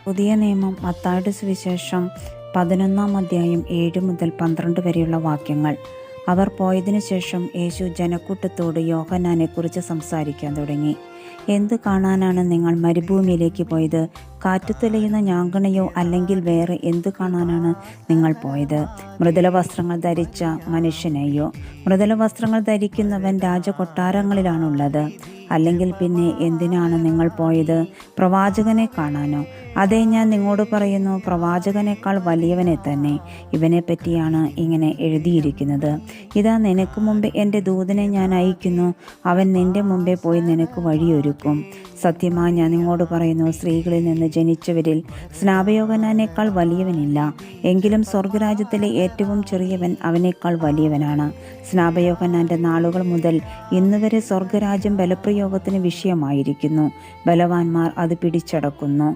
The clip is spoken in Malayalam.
പുതിയ നിയമം മത്തായിയുടെ സുവിശേഷം 11 അധ്യായം 7 മുതൽ 12 വരെയുള്ള വാക്യങ്ങൾ. അവർ പോയതിനു ശേഷം യേശു ജനക്കൂട്ടത്തോട് യോഹന്നാനെക്കുറിച്ച് സംസാരിക്കാൻ തുടങ്ങി. എന്ത് കാണാനാണ് നിങ്ങൾ മരുഭൂമിയിലേക്ക് പോയത്? കാറ്റുതുലയുന്ന ഞാങ്കണയോ അല്ലെങ്കിൽ വേറെ എന്തു കാണാനാണ് നിങ്ങൾ പോയത്? മൃദുല വസ്ത്രങ്ങൾ ധരിച്ച മനുഷ്യനെയോ? മൃദുല വസ്ത്രങ്ങൾ ധരിക്കുന്നവൻ രാജകൊട്ടാരങ്ങളിലാണുള്ളത്. അല്ലെങ്കിൽ പിന്നെ എന്തിനാണ് നിങ്ങൾ പോയത്? പ്രവാചകനെ കാണാനോ? അതേ, ഞാൻ നിങ്ങളോട് പറയുന്നു, പ്രവാചകനേക്കാൾ വലിയവനെ തന്നെ. ഇവനെ പറ്റിയാണ് ഇങ്ങനെ എഴുതിയിരിക്കുന്നത്. ഇതാ, നിനക്ക് മുമ്പേ എൻ്റെ ദൂതനെ ഞാൻ അയക്കുന്നു. അവൻ നിന്റെ മുമ്പേ പോയി നിനക്ക് വഴിയൊരുക്കും. സത്യമായി ഞാൻ നിങ്ങളോട് പറയുന്നു, സ്ത്രീകളിൽ നിന്ന് ജനിച്ചവരിൽ സ്നാപയോഹന്നാനേക്കാൾ വലിയവനില്ല. എങ്കിലും സ്വർഗരാജ്യത്തിലെ ഏറ്റവും ചെറിയവൻ അവനേക്കാൾ വലിയവനാണ്. സ്നാപയോഹന്നാൻ്റെ നാളുകൾ മുതൽ ഇന്നുവരെ സ്വർഗരാജ്യം ബലപ്രയോഗത്തിന് വിഷയമായിരിക്കുന്നു. ബലവാന്മാർ അത് പിടിച്ചടക്കുന്നു.